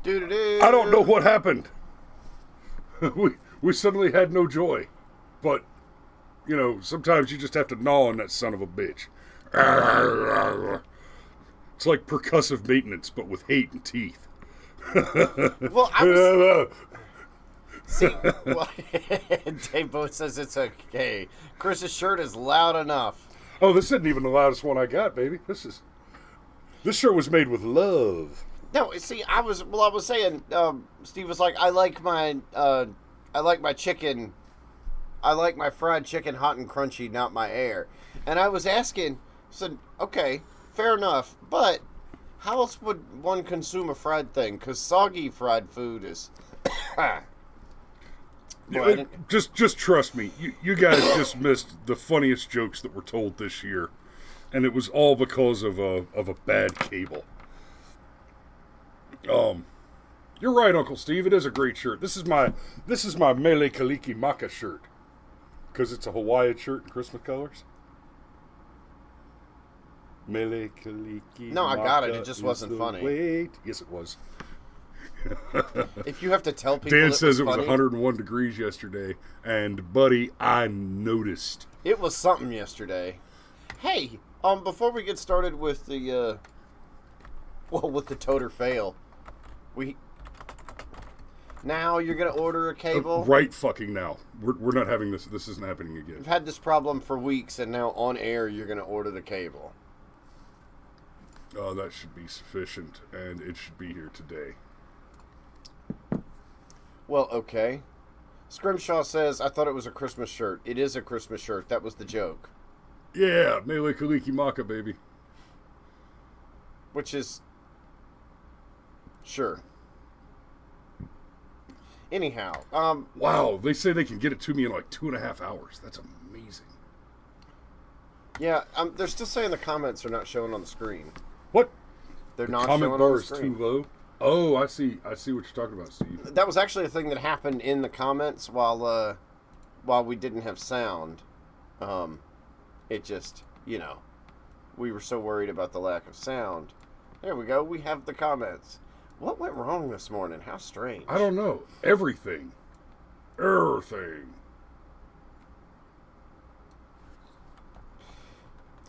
Doo-doo-doo. I don't know what happened. we suddenly had no joy. But, you know, sometimes you just have to gnaw on that son of a bitch. It's like percussive maintenance, but with hate and teeth. Well, I was... See, well, Dave Boat says it's okay. Chris's shirt is loud enough. Oh, this isn't even the loudest one I got, baby. This shirt was made with love. No, see, I was saying, Steve was like, I like my chicken, I like my fried chicken hot and crunchy, not my air. And I was asking, said, okay, fair enough, but how else would one consume a fried thing? Because soggy fried food is... Just trust me. You guys just missed the funniest jokes that were told this year, and it was all because of a bad cable. You're right, Uncle Steve. It is a great shirt. This is my Mele Kaliki Maka shirt, because it's a Hawaiian shirt in Christmas colors. Mele Kaliki. No, I got it. It just wasn't funny. Wait, yes, it was. If you have to tell people, Dan says it was funny, 101 degrees yesterday, and buddy, I noticed. It was something yesterday. Hey, before we get started with the with the toter fail, now you're gonna order a cable. Right, fucking now. We're not having this. This isn't happening again. We've had this problem for weeks, and now on air you're gonna order the cable. Oh, that should be sufficient, and it should be here today. Well, okay. Scrimshaw says, I thought it was a Christmas shirt. It is a Christmas shirt. That was the joke. Yeah, Mele Kaliki Maka, baby. Which is... Sure. Anyhow, Wow, they say they can get it to me in like 2.5 hours. That's amazing. Yeah, they're still saying the comments are not showing on the screen. What? They're not Comment showing bar on the is screen. too low? Oh, I see what you're talking about, Steve. That was actually a thing that happened in the comments while we didn't have sound. It just, we were so worried about the lack of sound. There we go. We have the comments. What went wrong this morning? How strange. I don't know. Everything.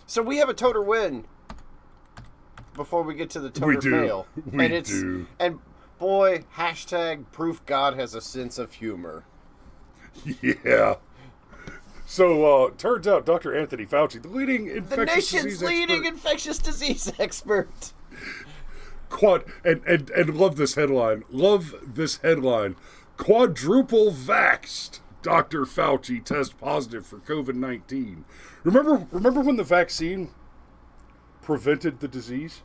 So we have a toter win before we get to the toter fail. We do. And boy, hashtag proof God has a sense of humor. Yeah. So, turns out Dr. Anthony Fauci, the leading The nation's leading infectious disease expert. And love this headline. Quadruple vaxxed Dr. Fauci tests positive for COVID-19. Remember when the vaccine prevented the disease?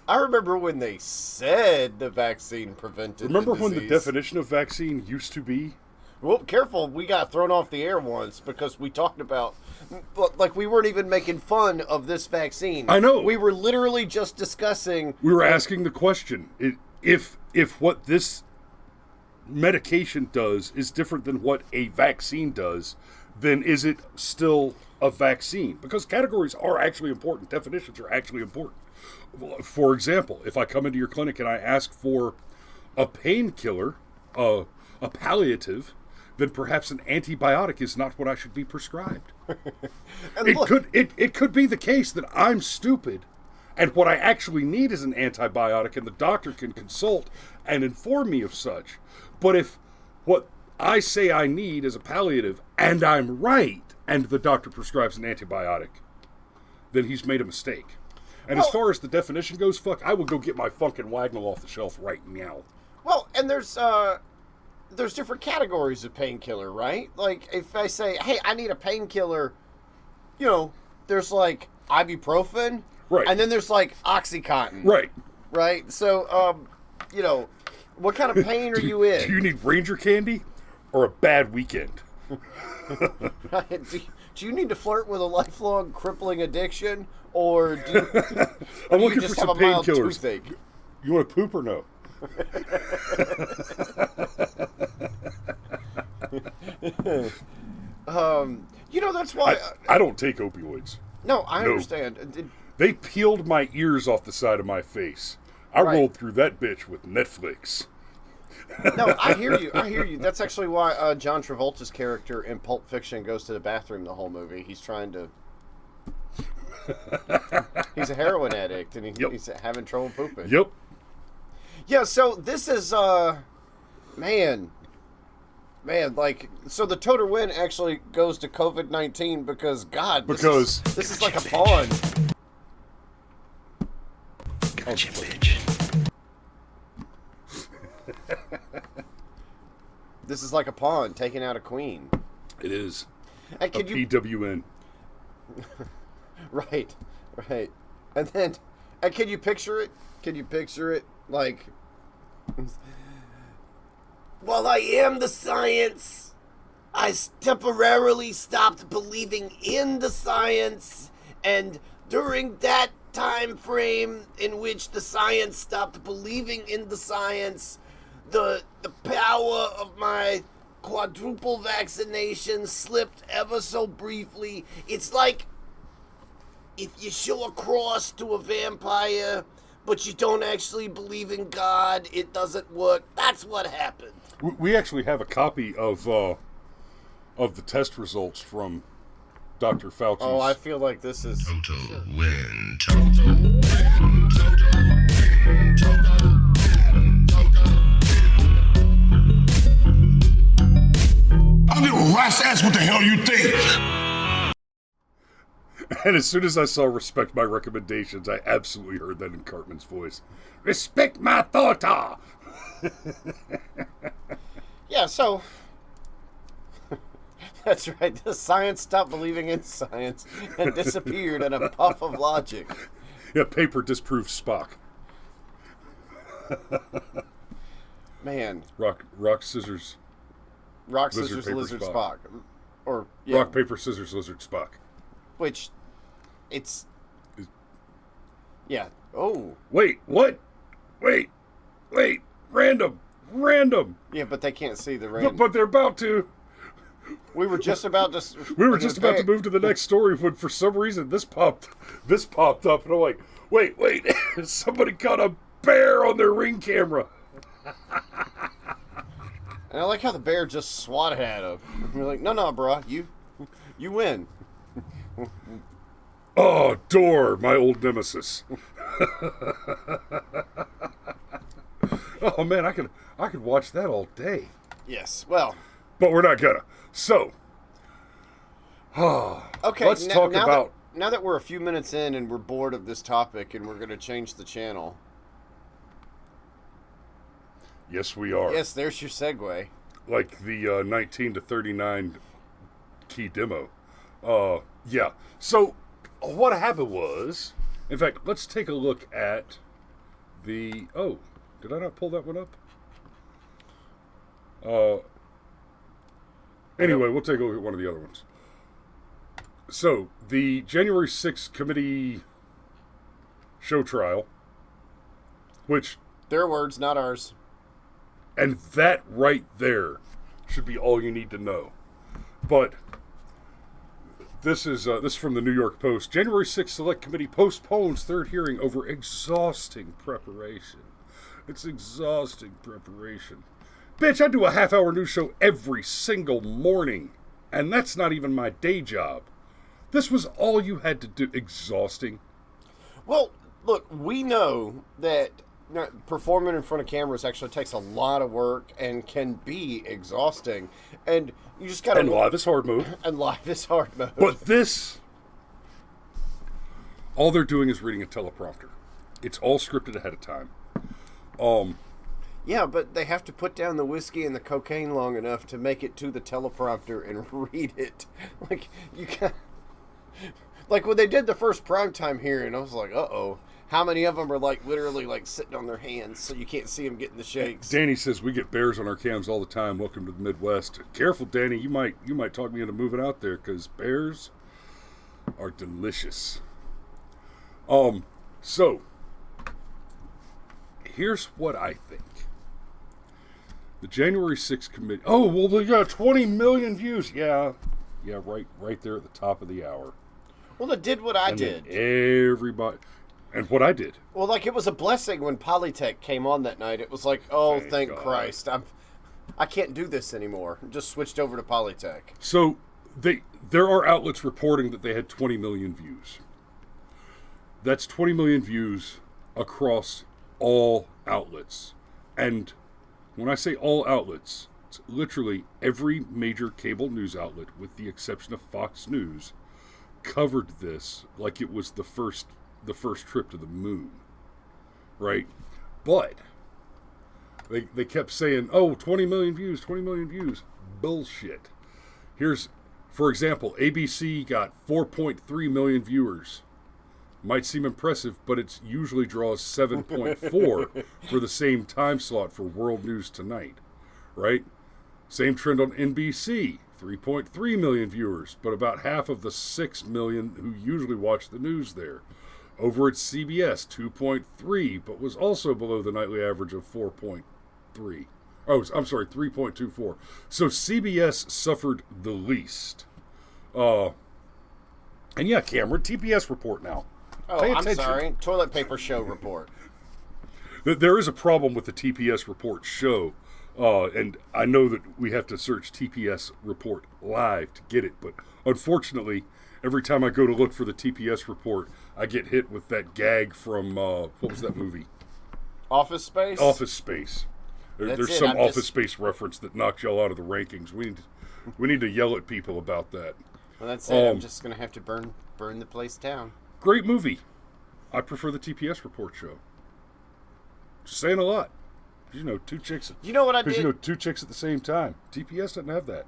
I remember when they said the vaccine prevented Remember the disease. when the definition of vaccine used to be? Well, careful. We got thrown off the air once because we talked about... Like, we weren't even making fun of this vaccine. I know. We were literally just discussing... We were asking the question, if what this medication does is different than what a vaccine does, then is it still a vaccine? Because categories are actually important. Definitions are actually important. For example, if I come into your clinic and I ask for a painkiller, a palliative, then perhaps an antibiotic is not what I should be prescribed. It could be the case that I'm stupid, and what I actually need is an antibiotic, and the doctor can consult and inform me of such. But if what I say I need is a palliative, and I'm right, and the doctor prescribes an antibiotic, then he's made a mistake. And as far as the definition goes, fuck, I will go get my fucking Wagnall off the shelf right now. Well, and there's different categories of painkiller, right? Like, if I say, hey, I need a painkiller, there's like ibuprofen. Right. And then there's like Oxycontin. Right. Right? So, what kind of pain are you in? Do you need Ranger candy or a bad weekend? Do you need to flirt with a lifelong crippling addiction? Or do you, I'm do looking you just for have some a mild painkillers. toothache? You want to poop or no? That's why... I don't take opioids. No, I understand. They peeled my ears off the side of my face I Right. rolled through that bitch with Netflix. No, I hear you. I hear you. That's actually why John Travolta's character in Pulp Fiction goes to the bathroom the whole movie. He's trying to. He's a heroin addict, and he's having trouble pooping. Yep. Yeah. So this is man, like, so the total win actually goes to COVID-19 because this is like a pawn. Gotcha, bitch. This is like a pawn taking out a queen. It is. And can you PWN. Right. And can you picture it? Can you picture it? Like, while I am the science, I temporarily stopped believing in the science, and during that time frame in which the science stopped believing in the science, the power of my quadruple vaccination slipped ever so briefly. It's like if you show a cross to a vampire, but you don't actually believe in God, it doesn't work. That's what happened. We actually have a copy of the test results from Dr. Fauci's. Oh, I feel like this is... Total win. Total win. Total win. Total I don't give a rat's ass what the hell you think. And as soon as I saw respect my recommendations, I absolutely heard that in Cartman's voice. Respect my thought. Yeah, so... That's right, the science stopped believing in science and disappeared in a puff of logic. Yeah, paper disproved Spock. Man. Rock, scissors. Rock, Lizard, scissors, paper, lizard, Spock. Spock. Or, yeah. Rock, paper, scissors, lizard, Spock. Which, it's... Yeah. Oh. Wait, what? Wait. Random. Yeah, but they can't see the random. But they're about to. We were just about to... We were just about to move to the next story when for some reason this popped up. And I'm like, wait. Somebody caught a bear on their Ring camera. And I like how the bear just swatted at him. We're like, no, bro, you win. Oh, Door, my old nemesis. Oh man, I could watch that all day. Yes, well. But we're not gonna. So, Okay, let's talk about... Now that we're a few minutes in and we're bored of this topic and we're going to change the channel. Yes, we are. Yes, there's your segue. Like the 19 to 39 key demo. Yeah. So, what happened was... In fact, let's take a look at the... Oh, did I not pull that one up? Anyway, we'll take a look at one of the other ones. So, the January 6th committee show trial, which... Their words, not ours. And that right there should be all you need to know. But this is from the New York Post. January 6th Select Committee postpones third hearing over exhausting preparation. It's exhausting preparation. Bitch, I do a half-hour news show every single morning, and that's not even my day job. This was all you had to do. Exhausting. Well, look, we know that performing in front of cameras actually takes a lot of work and can be exhausting. And you just gotta... And live is hard mode. And live is hard mode. But this... All they're doing is reading a teleprompter. It's all scripted ahead of time. Yeah, but they have to put down the whiskey and the cocaine long enough to make it to the teleprompter and read it. Like, you can't... Like, when they did the first primetime hearing, I was like, uh-oh. How many of them are, like, literally, like, sitting on their hands so you can't see them getting the shakes? Danny says, we get bears on our cams all the time. Welcome to the Midwest. Careful, Danny. You might talk me into moving out there, because bears are delicious. So, here's what I think. The January 6th committee... Oh, well, they got 20 million views. Yeah, right there at the top of the hour. Well, it did what I and did. Everybody... And what I did. Well, like, it was a blessing when Polytech came on that night. It was like, oh, thank Christ. I can't do this anymore. Just switched over to Polytech. So there are outlets reporting that they had 20 million views. That's 20 million views across all outlets. And when I say all outlets, it's literally every major cable news outlet, with the exception of Fox News, covered this like it was the first trip to the moon. Right? But they kept saying, oh, 20 million views, 20 million views. Bullshit. Here's, for example, ABC got 4.3 million viewers. Might seem impressive, but it usually draws 7.4 for the same time slot for World News Tonight. Right? Same trend on NBC. 3.3 million viewers, but about half of the 6 million who usually watch the news there. Over at CBS, 2.3, but was also below the nightly average of 4.3. Oh, I'm sorry, 3.24. So CBS suffered the least. And yeah, Cameron, TPS report now. Oh, I'm sorry. Toilet paper show report. There is a problem with the TPS report show. And I know that we have to search TPS report live to get it, but unfortunately, every time I go to look for the TPS report, I get hit with that gag from, what was that movie? Office Space? Office Space. There's some Office Space reference that knocked y'all out of the rankings. We need to yell at people about that. Well, that's it. I'm just going to have to burn the place down. Great movie. I prefer the TPS report show. Just saying a lot. You know, two chicks. You know what I did? Because two chicks at the same time. TPS doesn't have that.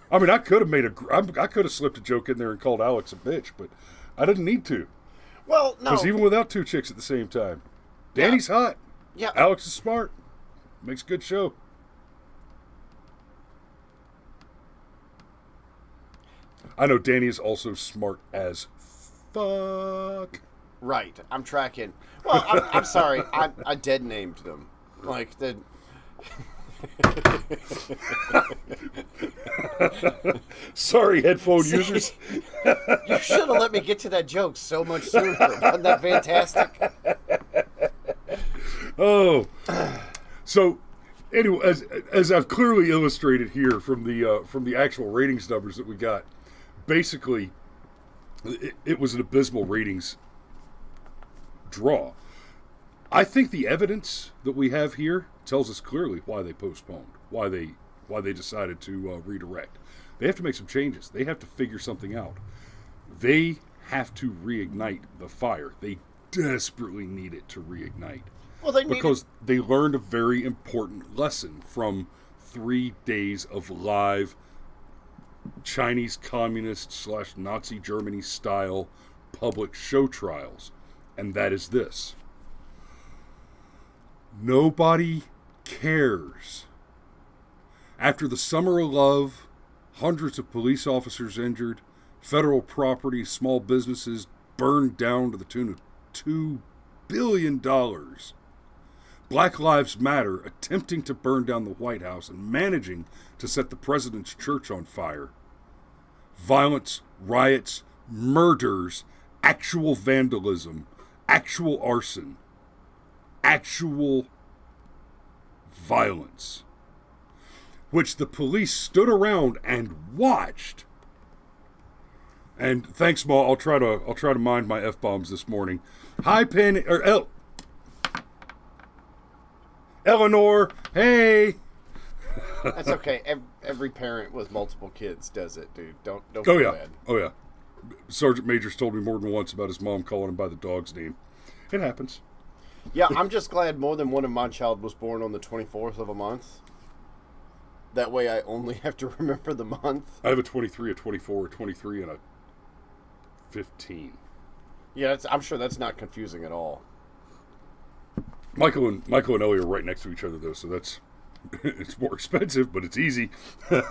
I mean, I could have slipped a joke in there and called Alex a bitch, but I didn't need to. Well, no. Because even without two chicks at the same time, Danny's hot. Yeah. Alex is smart. Makes a good show. I know Danny is also smart as fuck. Right. I'm tracking. Well, I'm sorry. I dead named them. Like, the... Sorry, headphone users. You should have let me get to that joke so much sooner. Wasn't that fantastic? Oh. So, anyway, as I've clearly illustrated here from the actual ratings numbers that we got, basically, it was an abysmal ratings draw. I think the evidence that we have here tells us clearly why they postponed, why they decided to redirect. They have to make some changes. They have to figure something out. They have to reignite the fire. They desperately need it to reignite. Well, because they learned a very important lesson from 3 days of live Chinese communist / Nazi Germany style public show trials. And that is this. Nobody cares. After the Summer of Love, hundreds of police officers injured, federal property, small businesses burned down to the tune of $2 billion. Black Lives Matter attempting to burn down the White House and managing to set the president's church on fire. Violence, riots, murders, actual vandalism, actual arson, actual violence, which the police stood around and watched. And thanks, Ma. I'll try to mind my F-bombs this morning. Hi, Penny or Eleanor. Hey. That's okay. Every parent with multiple kids does it, dude. Don't Oh feel yeah. bad. Oh yeah. Sergeant Major's told me more than once about his mom calling him by the dog's name. It happens. Yeah, I'm just glad more than one of my child was born on the 24th of a month. That way I only have to remember the month. I have a 23, a 24, a 23, and a 15. Yeah, I'm sure that's not confusing at all. Michael and Ellie are right next to each other, though, so that's... It's more expensive, but it's easy. It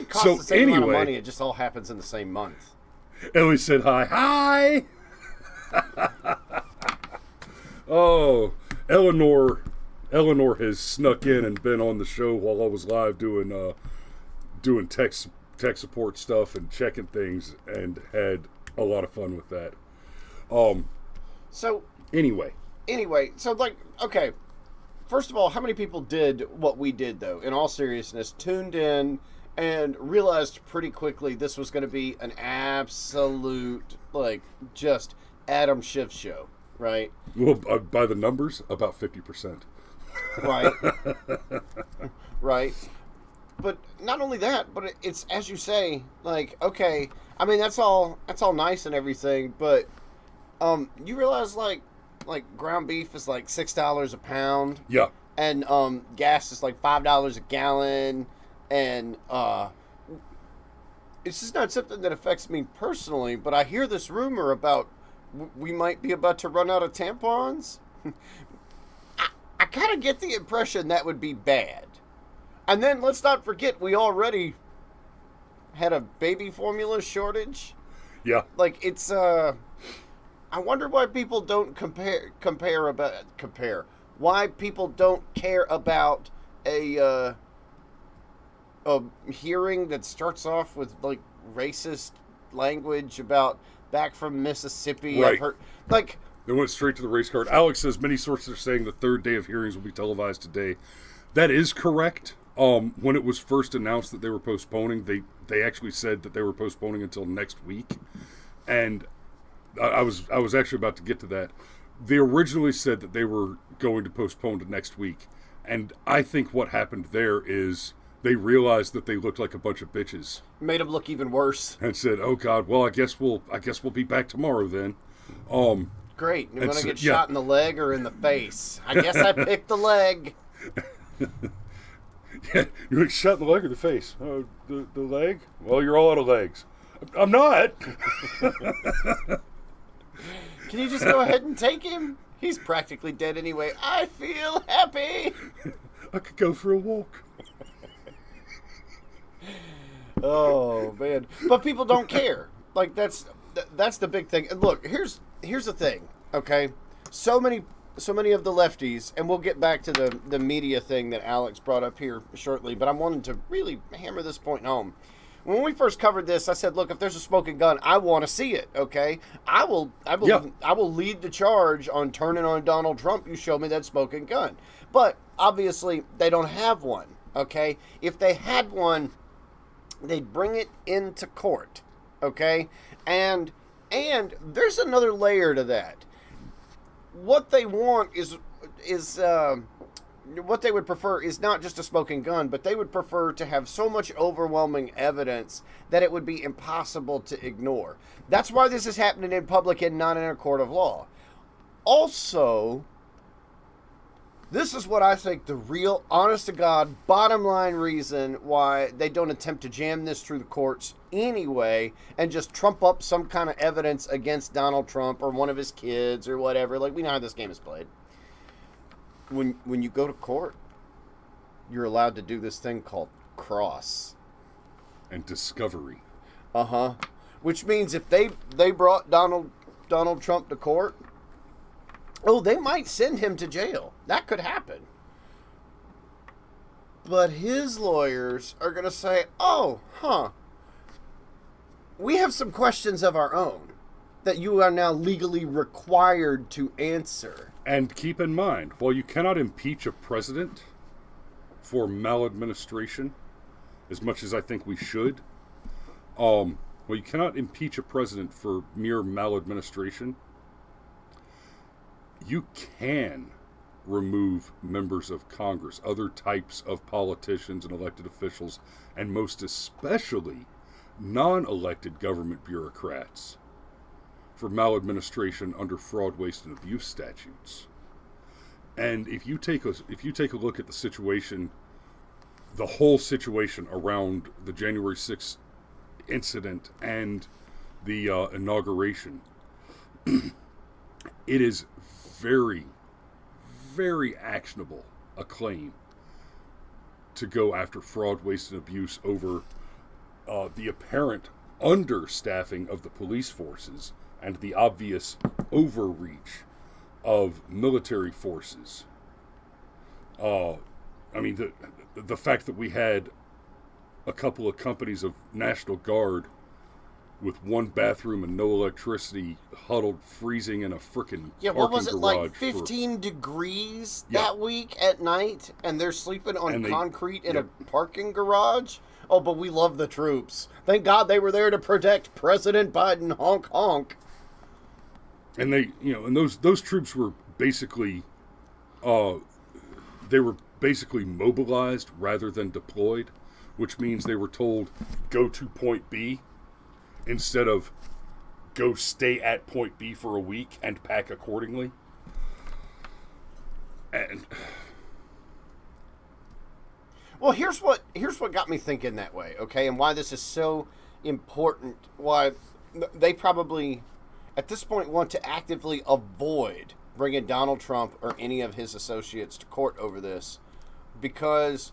costs the same amount of money, it just all happens in the same month. Ellie said hi. Hi! Oh, Eleanor has snuck in and been on the show while I was live doing text tech support stuff and checking things, and had a lot of fun with that. So Anyway, so like, okay, first of all, how many people did what we did, though, in all seriousness, tuned in and realized pretty quickly this was going to be an absolute, like, just Adam Schiff show, right? well, by the numbers, about 50%. Right. Right. But not only that, but it's, as you say, like, okay, I mean, that's all nice and everything, but you realize, like ground beef is like $6 a pound. Yeah. And gas is like $5 a gallon, and it's just not something that affects me personally, but I hear this rumor about we might be about to run out of tampons. I kind of get the impression that would be bad. And then let's not forget, we already had a baby formula shortage. Yeah. Like, it's I wonder why people don't compare why people don't care about a hearing that starts off with, like, racist language about back from Mississippi. Right. I've heard, like, They went straight to the race card. Alex says many sources are saying the third day of hearings will be televised today. That is correct. When it was first announced that they were postponing, they actually said that they were postponing until next week. And I was actually about to get to that. They originally said that they were going to postpone to next week. And I think what happened there is they realized that they looked like a bunch of bitches. made them look even worse. And said, "Oh God, well I guess we'll be back tomorrow then." Great. You're going to get yeah. shot in the leg or in the face. I guess I picked the leg. Yeah, you get shot in the leg or the face? Oh, the leg? Well, you're all out of legs. I'm not. Can you just go ahead and take him? He's practically dead anyway. I feel happy. I could go for a walk. Oh, man. But people don't care. Like, that's the big thing. And look, here's the thing, okay? So many of the lefties, and we'll get back to the media thing that Alex brought up here shortly, but I wanted to really hammer this point home. When we first covered this, I said, look, if there's a smoking gun, I want to see it, okay? I will lead the charge on turning on Donald Trump. You show me that smoking gun. But obviously, they don't have one, okay? If they had one, they'd bring it into court, okay? And there's another layer to that. What they want is what they would prefer is not just a smoking gun, but they would prefer to have so much overwhelming evidence that it would be impossible to ignore. That's why this is happening in public and not in a court of law. Also, this is what I think the real, honest to God, bottom line reason why they don't attempt to jam this through the courts anyway and just trump up some kind of evidence against Donald Trump or one of his kids or whatever. Like, we know how this game is played. When you go to court, you're allowed to do this thing called cross. And discovery. Uh-huh. Which means if they brought Donald Trump to court, oh, they might send him to jail. That could happen. But his lawyers are going to say, we have some questions of our own that you are now legally required to answer. And keep in mind, while you cannot impeach a president for maladministration, as much as I think we should, you cannot impeach a president for mere maladministration, you can remove members of Congress, other types of politicians and elected officials, and most especially non-elected government bureaucrats for maladministration under fraud, waste, and abuse statutes. And if you take a look at the situation, the whole situation around the January 6th incident and the inauguration, it is very, very actionable a claim to go after fraud, waste, and abuse over the apparent understaffing of the police forces and the obvious overreach of military forces. I mean, the fact that we had a couple of companies of National Guard with one bathroom and no electricity, huddled, freezing in a frickin' what was parking it, like garage 15 degrees Yeah. that week at night, and they're sleeping on And they- concrete in Yep. a parking garage? Oh, but we love the troops. Thank God they were there to protect President Biden. Honk, honk. And they, and those troops were basically, they were basically mobilized rather than deployed, which means they were told go to point B instead of go stay at point B for a week and pack accordingly. And Well, here's what got me thinking that way, okay, and why this is so important. Why they probably, at this point, want to actively avoid bringing Donald Trump or any of his associates to court over this, because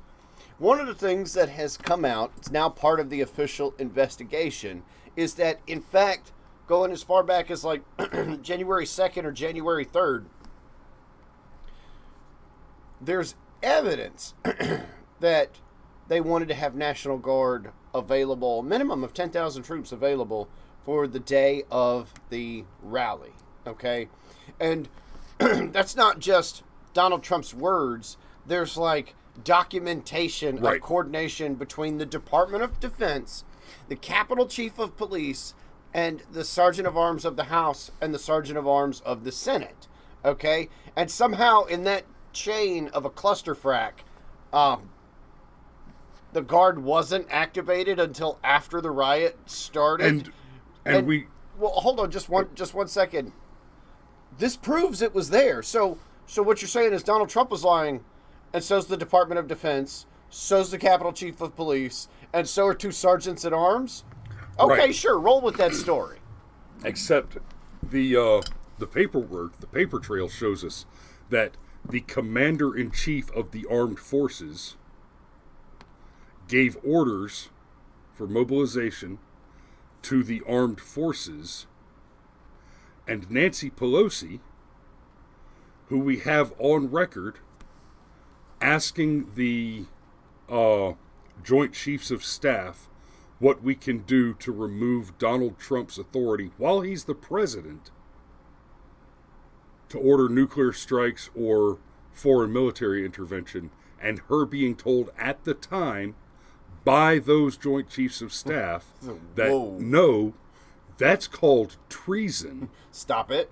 one of the things that has come out, it's now part of the official investigation, is that, in fact, going as far back as like January 2nd or January 3rd, there's evidence that they wanted to have National Guard available, minimum of 10,000 troops available for the day of the rally, okay? And that's not just Donald Trump's words. There's like documentation Right. of coordination between the Department of Defense, the Capitol Chief of Police, and the Sergeant of Arms of the House and the Sergeant of Arms of the Senate, okay? And somehow in that chain of a clusterfrack, the Guard wasn't activated until after the riot started. And we Well, hold on, just one second. This proves it was there. So what you're saying is Donald Trump was lying, and so's the Department of Defense, so's the Capitol Chief of Police, and so are two sergeants at arms? Okay, Right. sure, roll with that story. Except the paperwork, the paper trail shows us that the commander-in-chief of the armed forces gave orders for mobilization to the armed forces, and Nancy Pelosi, who we have on record asking the Joint Chiefs of Staff what we can do to remove Donald Trump's authority while he's the president to order nuclear strikes or foreign military intervention, and her being told at the time by those Joint Chiefs of Staff that Whoa. no, that's called treason. Stop it.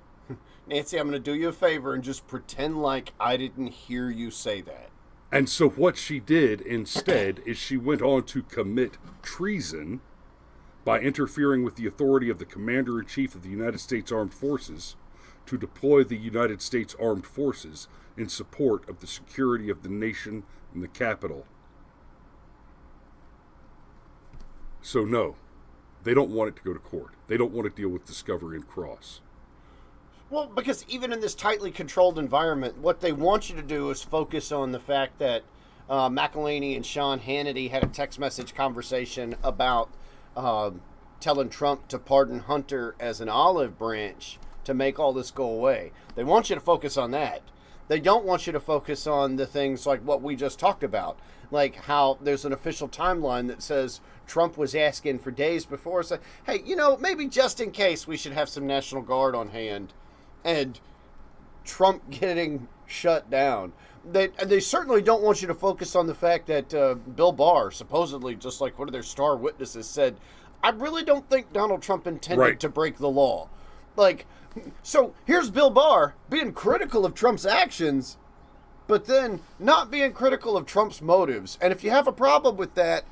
Nancy, I'm going to do you a favor and just pretend like I didn't hear you say that. And so what she did instead is she went on to commit treason by interfering with the authority of the Commander-in-Chief of the United States Armed Forces to deploy the United States Armed Forces in support of the security of the nation and the Capitol. So no, they don't want it to go to court. They don't want to deal with Discovery and Cross. Well, because even in this tightly controlled environment, what they want you to do is focus on the fact that McElhaney and Sean Hannity had a text message conversation about telling Trump to pardon Hunter as an olive branch to make all this go away. They want you to focus on that. They don't want you to focus on the things like what we just talked about, like how there's an official timeline that says Trump was asking for days before, say, hey, maybe just in case we should have some National Guard on hand, and Trump getting shut down. They certainly don't want you to focus on the fact that Bill Barr, supposedly, just like one of their star witnesses, said, I really don't think Donald Trump intended to break the law. Like, so here's Bill Barr being critical of Trump's actions, but then not being critical of Trump's motives. And if you have a problem with that,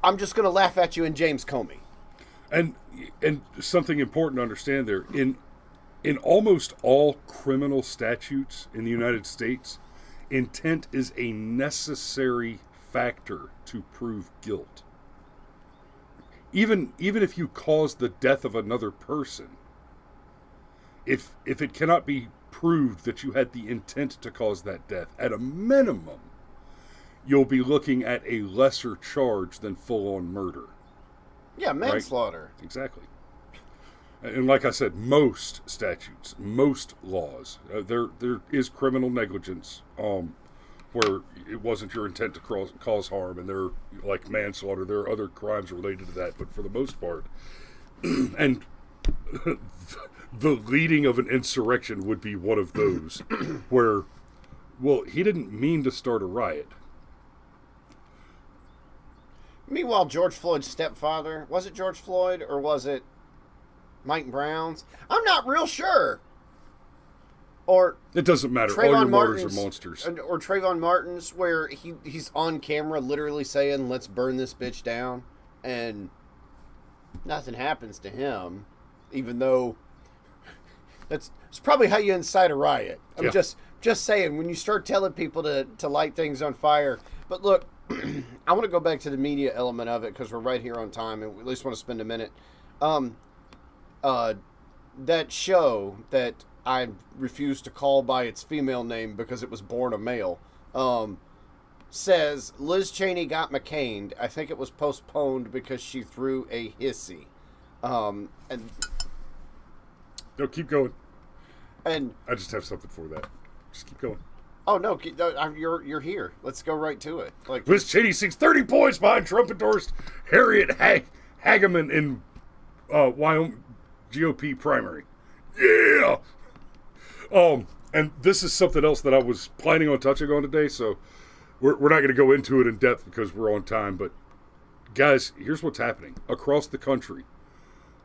I'm just going to laugh at you and James Comey. And something important to understand there, in almost all criminal statutes in the United States, intent is a necessary factor to prove guilt. Even if you cause the death of another person, if it cannot be proved that you had the intent to cause that death, at a minimum, you'll be looking at a lesser charge than full-on murder. Yeah, manslaughter. Right? Exactly. And like I said, most statutes, most laws, there is criminal negligence where it wasn't your intent to cause harm, and they're like manslaughter. There are other crimes related to that, but for the most part, and the leading of an insurrection would be one of those where, well, he didn't mean to start a riot. Meanwhile, George Floyd's stepfather, was it George Floyd or was it Mike Brown's? I'm not real sure. Or it doesn't matter. Trayvon All your Martin's, martyrs are monsters. Or Trayvon Martin's, where he's on camera literally saying, "Let's burn this bitch down," and nothing happens to him, even though it's probably how you incite a riot. I'm just saying, when you start telling people to light things on fire. But look, I want to go back to the media element of it because we're right here on time, and we at least want to spend a minute. That show that I refuse to call by its female name because it was born a male, says Liz Cheney got McCained. I think it was postponed because she threw a hissy. And No, keep going. And I just have something for that. Just keep going. Oh no, you're here. Let's go right to it. Like Liz Cheney sinks 30 points behind Trump-endorsed Harriet Hageman in Wyoming GOP primary. Yeah. And this is something else that I was planning on touching on today, so we're not going to go into it in depth because we're on time. But guys, here's what's happening across the country,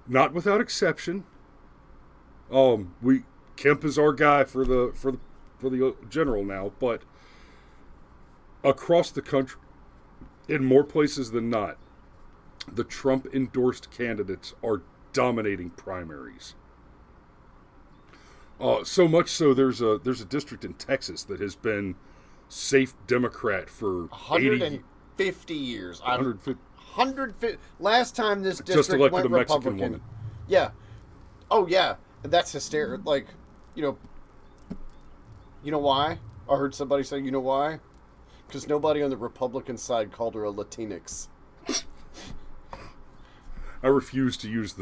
not without exception. Kemp is our guy for the general now, but across the country, in more places than not, the Trump-endorsed candidates are dominating primaries. So much so, there's a district in Texas that has been safe Democrat for 150 years. 150. Last time this district just elected went a Mexican Republican. woman. Yeah. Oh yeah, that's hysterical. Like, you know why? I heard somebody say, you know why? Because nobody on the Republican side called her a Latinx. I refuse to use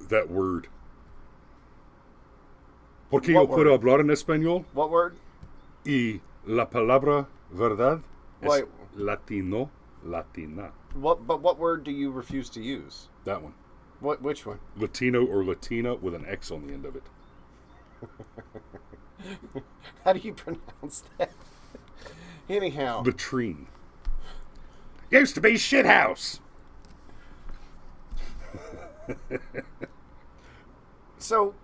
that word. Porque What yo puedo word? hablar en español What word? y la palabra verdad es Wait. latino, latina. But what word do you refuse to use? That one. Which one? Latino or Latina with an X on the end of it. How do you pronounce that? Anyhow. Latrine. Used to be shithouse. So,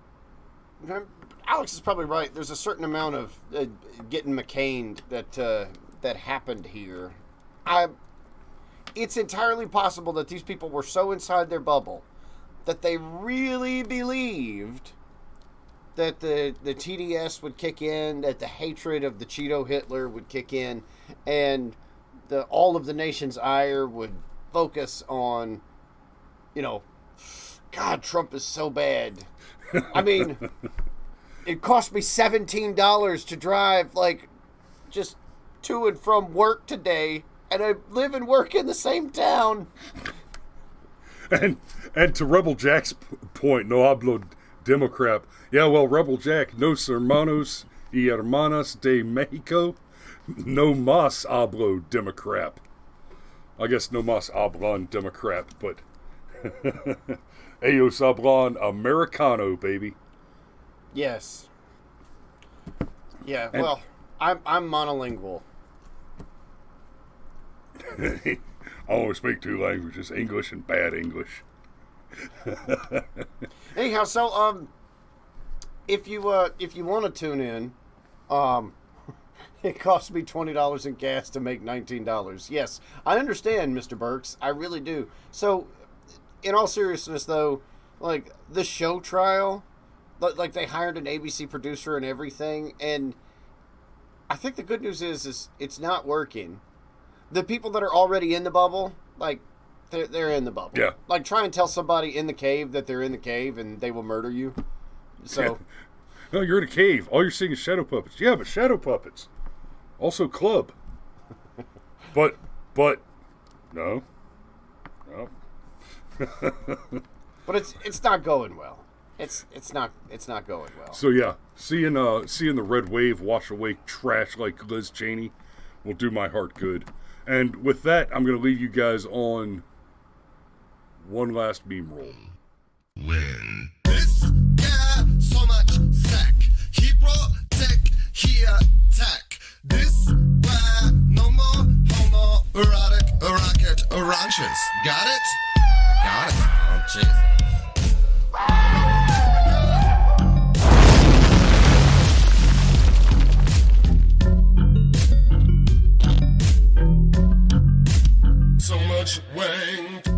Alex is probably right. There's a certain amount of getting McCained that happened here. It's entirely possible that these people were so inside their bubble that they really believed that the TDS would kick in, that the hatred of the Cheeto Hitler would kick in, and all of the nation's ire would focus on, God, Trump is so bad. I mean, it cost me $17 to drive, just to and from work today, and I live and work in the same town. And to Rebel Jack's point, no hablo Democrat. Yeah, well, Rebel Jack, nos hermanos y hermanas de Mexico, no más hablo Democrat. I guess no más hablan Democrat, but ellos hablan Americano, baby. Yes. Yeah, well, I'm monolingual. I only speak two languages, English and bad English. Anyhow, so if you want to tune in, it costs me $20 in gas to make $19. Yes, I understand, Mr. Burks. I really do. So, in all seriousness, though, the show trial, they hired an ABC producer and everything, and I think the good news is it's not working. The people that are already in the bubble, they're in the bubble. Yeah. Try and tell somebody in the cave that they're in the cave and they will murder you. So, no, you're in a cave. All you're seeing is shadow puppets. Yeah, but shadow puppets. Also club. but, no. but it's not going well. It's not going well. So yeah, seeing the red wave wash away trash like Liz Cheney will do my heart good. And with that, I'm going to leave you guys on one last meme roll. When this guy so much sack, he protect, he attack. This why no more homoerotic rocket ranches. Got it? Got it. Oh, jeez. So much wank.